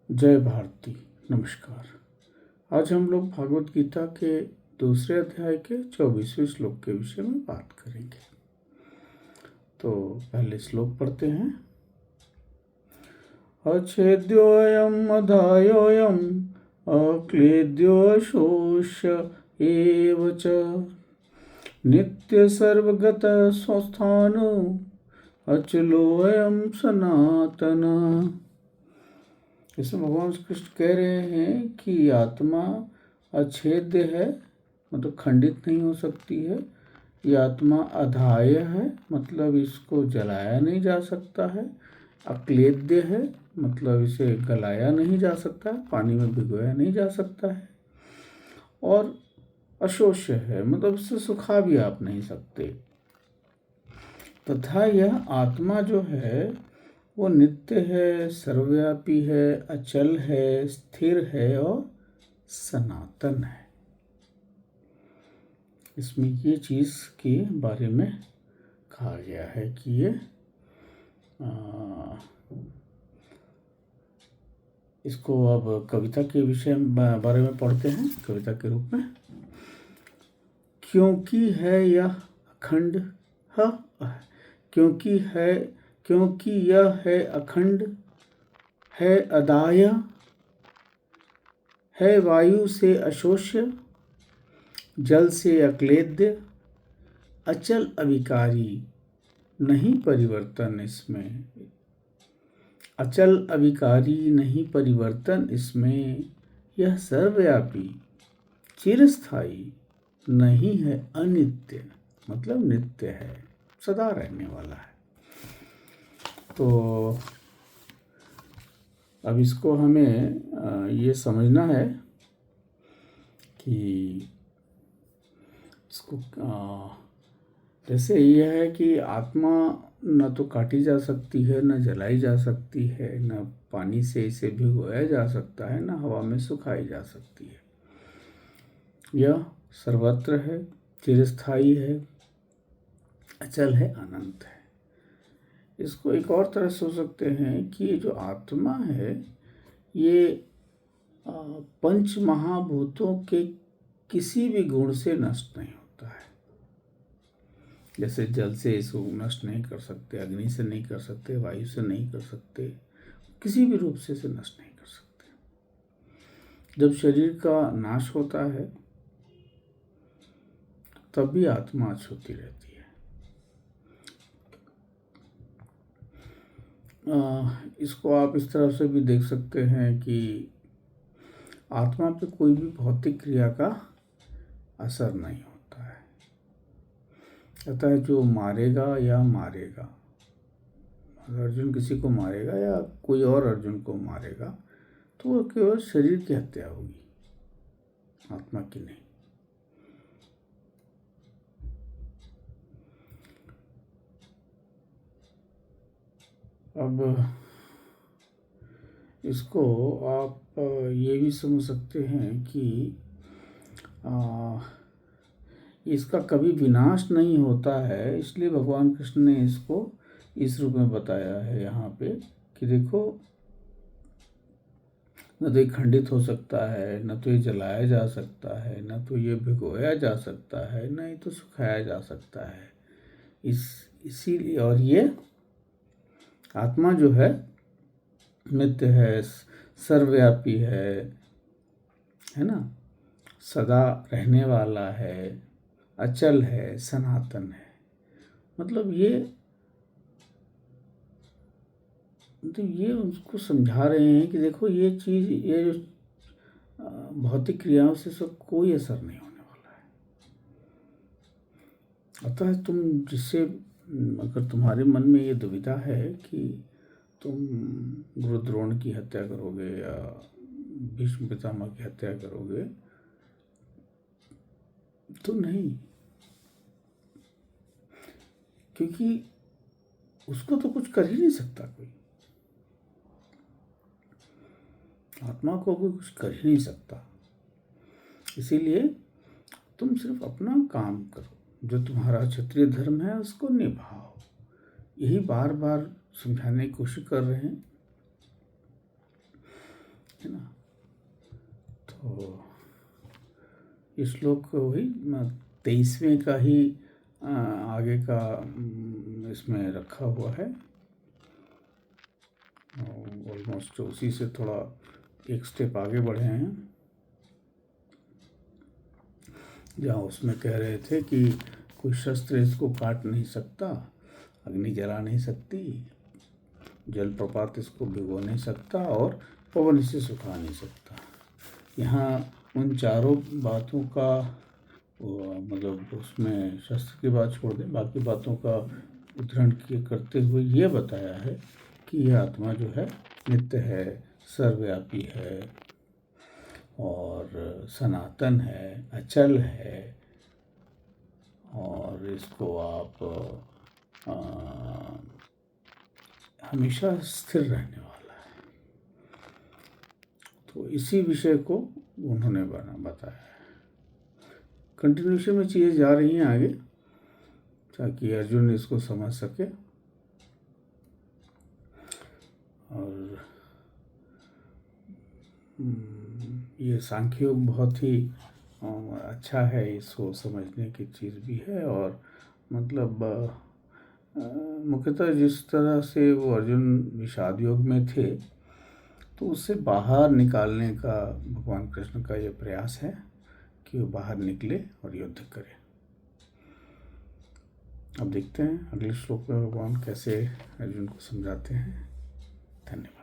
जय भारती। नमस्कार। आज हम लोग भागवत गीता के दूसरे अध्याय के 24वें श्लोक के विषय में बात करेंगे। तो पहले श्लोक पढ़ते हैं। अच्छेद्योऽयम् अधायोऽयम् अक्लेद्योऽशोष्य एव च नित्य सर्वगत स्वस्थानो अचलोऽयं सनातन। इसमें भगवान श्री कृष्ण कह रहे हैं कि आत्मा अछेद्य है, मतलब खंडित नहीं हो सकती है। ये आत्मा अधाय है, मतलब इसको जलाया नहीं जा सकता है। अक्लेद्य है, मतलब इसे गलाया नहीं जा सकता, पानी में भिगोया नहीं जा सकता है। और अशोष्य है, मतलब इसे सुखा भी आप नहीं सकते। तथा यह आत्मा जो है वो नित्य है, सर्वव्यापी है, अचल है, स्थिर है और सनातन है। इसमें ये चीज़ के बारे में कहा गया है कि ये इसको अब कविता के विषय बारे में पढ़ते हैं, कविता के रूप में। क्योंकि है यह अखंड क्योंकि यह है अखंड, है अदाय, है वायु से अशोष्य, जल से अक्लेद्य, अचल अविकारी, नहीं परिवर्तन इसमें। अचल अविकारी नहीं परिवर्तन इसमें। यह सर्वव्यापी, चिरस्थायी, नहीं है अनित्य, मतलब नित्य है, सदा रहने वाला है। तो अब इसको हमें ये समझना है कि इसको जैसे यह है कि आत्मा न तो काटी जा सकती है, न जलाई जा सकती है, न पानी से इसे भिगोया जा सकता है, न हवा में सुखाई जा सकती है। यह सर्वत्र है, चिरस्थायी है, अचल है, अनंत है। इसको एक और तरह सोच सकते हैं कि ये जो आत्मा है ये पंच महाभूतों के किसी भी गुण से नष्ट नहीं होता है। जैसे जल से इसको नष्ट नहीं कर सकते, अग्नि से नहीं कर सकते, वायु से नहीं कर सकते, किसी भी रूप से इसे नष्ट नहीं कर सकते। जब शरीर का नाश होता है तब भी आत्मा अछूती रहती है। इसको आप इस तरह से भी देख सकते हैं कि आत्मा पे कोई भी भौतिक क्रिया का असर नहीं होता है। अतः जो मारेगा या मारेगा, अर्जुन किसी को मारेगा या कोई और अर्जुन को मारेगा तो वो केवल शरीर की हत्या होगी, आत्मा की नहीं। अब इसको आप ये भी समझ सकते हैं कि इसका कभी विनाश नहीं होता है, इसलिए भगवान कृष्ण ने इसको इस रूप में बताया है यहाँ पे कि देखो, न तो ये खंडित हो सकता है, न तो ये जलाया जा सकता है, न तो ये भिगोया जा सकता है, न ही तो सुखाया जा सकता है। इसीलिए और ये आत्मा जो है नित्य है, सर्वव्यापी है ना, सदा रहने वाला है, अचल है, सनातन है। मतलब ये उसको समझा रहे हैं कि देखो ये चीज़, ये जो भौतिक क्रियाओं से सब कोई असर नहीं होने वाला है। अतः तुम जिससे अगर तुम्हारे मन में ये दुविधा है कि तुम गुरु द्रोण की हत्या करोगे या भीष्म पितामह की हत्या करोगे, तो नहीं, क्योंकि उसको तो कुछ कर ही नहीं सकता कोई, आत्मा को कोई कुछ कर ही नहीं सकता। इसीलिए तुम सिर्फ अपना काम करो, जो तुम्हारा क्षत्रिय धर्म है उसको निभाओ। यही बार बार समझाने की कोशिश कर रहे हैं है ना। तो इस श्लोक वही 23वें का ही आगे का इसमें रखा हुआ है, ऑलमोस्ट उसी से थोड़ा एक स्टेप आगे बढ़े हैं, जहाँ उसमें कह रहे थे कि कोई शस्त्र इसको काट नहीं सकता, अग्नि जला नहीं सकती, जलप्रपात इसको भिगो नहीं सकता और पवन इसे सुखा नहीं सकता। यहाँ उन चारों बातों का मतलब उसमें शस्त्र की बात छोड़ दें, बाकी बातों का उद्धरण करते हुए ये बताया है कि यह आत्मा जो है नित्य है, सर्वव्यापी है और सनातन है, अचल है, और इसको आप हमेशा स्थिर रहने वाला है। तो इसी विषय को उन्होंने बताया है। कंटिन्यूशन में चीज़ें जा रही हैं आगे ताकि अर्जुन इसको समझ सके। और ये सांख्य योग बहुत ही अच्छा है, इसको समझने की चीज़ भी है। और मतलब मुख्यतः जिस तरह से वो अर्जुन विषाद योग में थे, तो उससे बाहर निकालने का भगवान कृष्ण का ये प्रयास है कि वो बाहर निकले और युद्ध करे। अब देखते हैं अगले श्लोक में भगवान कैसे अर्जुन को समझाते हैं। धन्यवाद।